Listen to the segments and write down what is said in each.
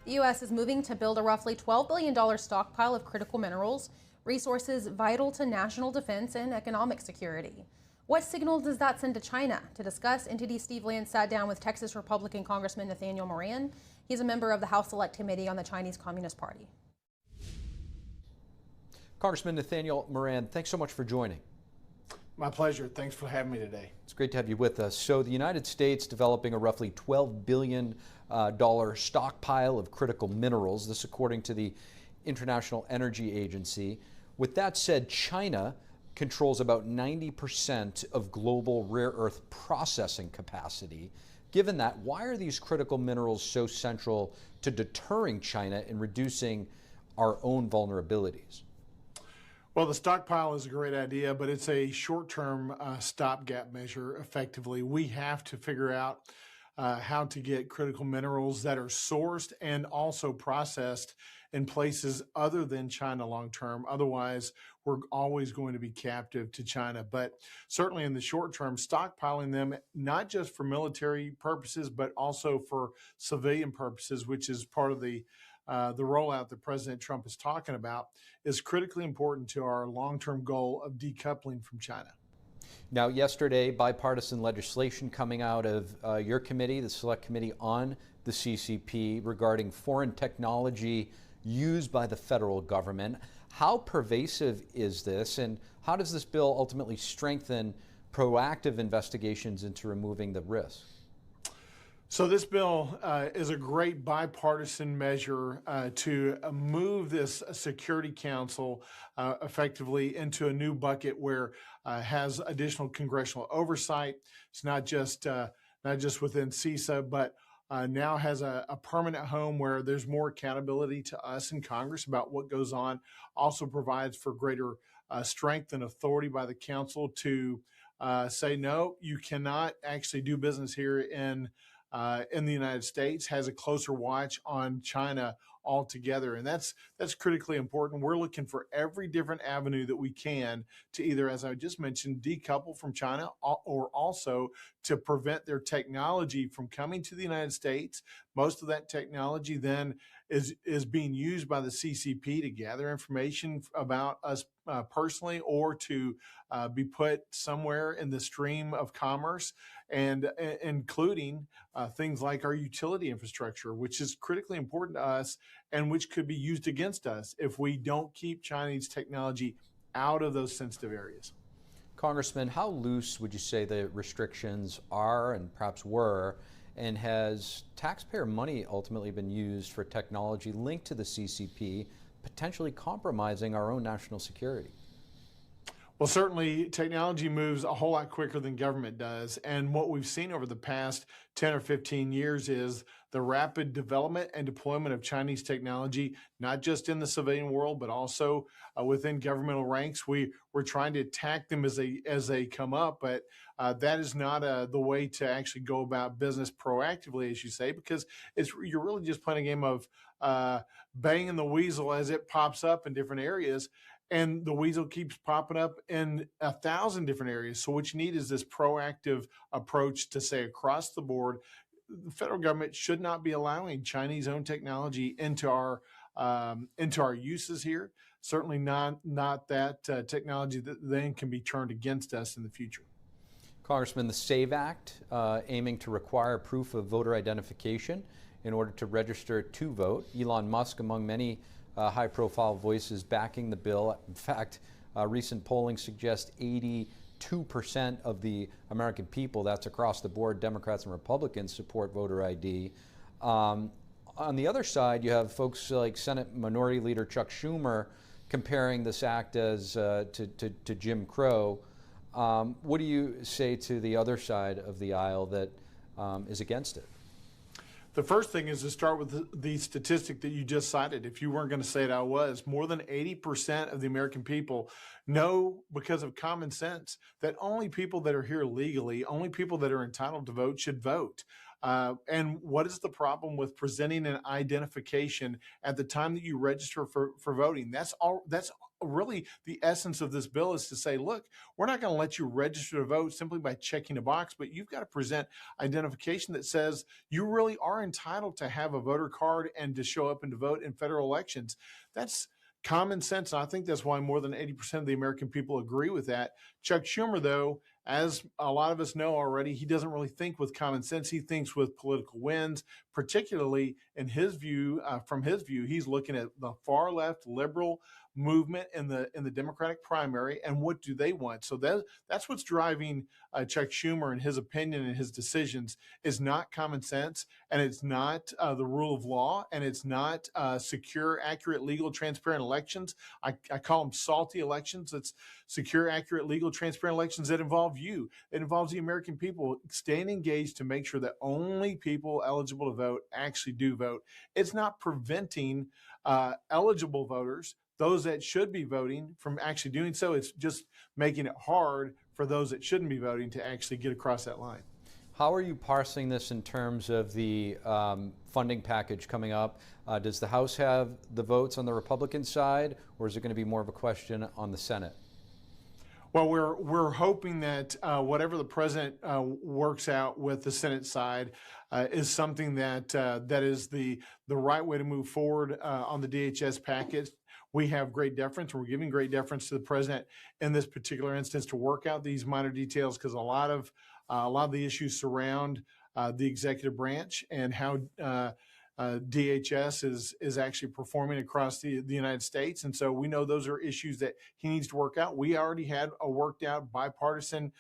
The U.S. is moving to build a roughly $12 billion stockpile of critical minerals, resources vital to national defense and economic security. What signal does that send to China? To discuss, NTD Steve Land sat down with Texas Republican Congressman Nathaniel Moran. He's a member of the House Select Committee on the Chinese Communist Party. Congressman Nathaniel Moran, thanks so much for joining. My pleasure. Thanks for having me today. It's great to have you with us. So the United States developing a roughly $12 billion stockpile of critical minerals, this according to the International Energy Agency. With that said, China controls about 90% of global rare earth processing capacity. Given that, why are these critical minerals so central to deterring China and reducing our own vulnerabilities? Well, the stockpile is a great idea, but it's a short-term stopgap measure, effectively. We have to figure out how to get critical minerals that are sourced and also processed in places other than China long-term. Otherwise, we're always going to be captive to China. But certainly in the short term, stockpiling them, not just for military purposes, but also for civilian purposes, which is part of the rollout that President Trump is talking about, is critically important to our long-term goal of decoupling from China. Now, yesterday, bipartisan legislation coming out of your committee, the Select Committee on the CCP, regarding foreign technology used by the federal government. How pervasive is this, and how does this bill ultimately strengthen proactive investigations into removing the risk? So this bill is a great bipartisan measure to move this Security Council effectively into a new bucket where has additional congressional oversight. It's not just within CISA, but now has a permanent home where there's more accountability to us in Congress about what goes on. Also provides for greater strength and authority by the council to say, no, you cannot actually do business here in the United States, has a closer watch on China altogether. And that's critically important. We're looking for every different avenue that we can to either, as I just mentioned, decouple from China, or also to prevent their technology from coming to the United States. Most of that technology then is being used by the CCP to gather information about us personally, or to be put somewhere in the stream of commerce, and including things like our utility infrastructure, which is critically important to us and which could be used against us if we don't keep Chinese technology out of those sensitive areas. Congressman, how loose would you say the restrictions are and perhaps were, and has taxpayer money ultimately been used for technology linked to the CCP, potentially compromising our own national security? Well, certainly technology moves a whole lot quicker than government does. And what we've seen over the past 10 or 15 years is the rapid development and deployment of Chinese technology, not just in the civilian world, but also within governmental ranks. We're trying to attack them as they come up, but that is not the way to actually go about business proactively, as you say, because you're really just playing a game of banging the weasel as it pops up in different areas. And the weasel keeps popping up in 1,000 different areas. So what you need is this proactive approach to say across the board, the federal government should not be allowing Chinese-owned technology into our uses here. Certainly not that technology that then can be turned against us in the future. Congressman, the SAVE Act aiming to require proof of voter identification in order to register to vote. Elon Musk, among many high-profile voices backing the bill. In fact, recent polling suggests 82% of the American people, that's across the board, Democrats and Republicans, support voter ID. On the other side, you have folks like Senate Minority Leader Chuck Schumer comparing this act as to Jim Crow. What do you say to the other side of the aisle that is against it? The first thing is to start with the statistic that you just cited. If you weren't going to say it, I was. More than 80% of the American people know, because of common sense, that only people that are here legally, only people that are entitled to vote should vote. And what is the problem with presenting an identification at the time that you register for voting? That's all. That's really the essence of this bill, is to say, look, we're not going to let you register to vote simply by checking a box, but you've got to present identification that says you really are entitled to have a voter card and to show up and to vote in federal elections. That's common sense. And I think that's why more than 80% of the American people agree with that. Chuck Schumer, though, as a lot of us know already, he doesn't really think with common sense. He thinks with political wins, particularly in his view. From his view, he's looking at the far left liberal movement in the Democratic primary, and what do they want? So that's what's driving Chuck Schumer, and his opinion and his decisions is not common sense, and it's not the rule of law, and it's not secure, accurate, legal, transparent elections. I call them salty elections. It's secure, accurate, legal, transparent elections that involve you. It involves the American people staying engaged to make sure that only people eligible to vote actually do vote. It's not preventing eligible voters, those that should be voting, from actually doing so. It's just making it hard for those that shouldn't be voting to actually get across that line. How are you parsing this in terms of the funding package coming up? Does the House have the votes on the Republican side, or is it going to be more of a question on the Senate? Well, we're hoping that whatever the president works out with the Senate side is something that that is the right way to move forward on the DHS package. We have great deference. We're giving great deference to the president in this particular instance to work out these minor details, because a lot of the issues surround the executive branch and how DHS is actually performing across the United States. And so we know those are issues that he needs to work out. We already had a worked out bipartisan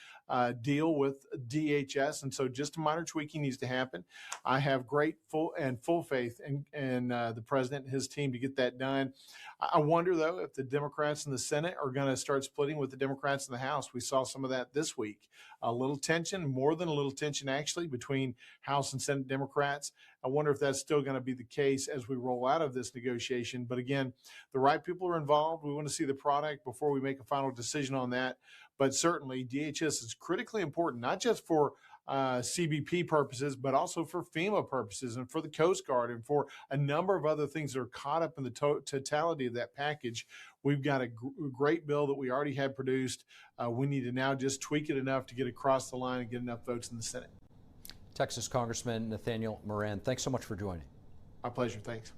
deal with DHS. And so just a minor tweaking needs to happen. I have great full faith in the president and his team to get that done. I wonder, though, if the Democrats in the Senate are going to start splitting with the Democrats in the House. We saw some of that this week. A little tension, more than a little tension, actually, between House and Senate Democrats. I wonder if that's still going to be the case as we roll out of this negotiation. But again, the right people are involved. We want to see the product before we make a final decision on that. But certainly, DHS is critically important, not just for CBP purposes, but also for FEMA purposes and for the Coast Guard and for a number of other things that are caught up in the totality of that package. We've got a great bill that we already had produced. We need to now just tweak it enough to get across the line and get enough votes in the Senate. Texas Congressman Nathaniel Moran, thanks so much for joining. My pleasure. Thanks.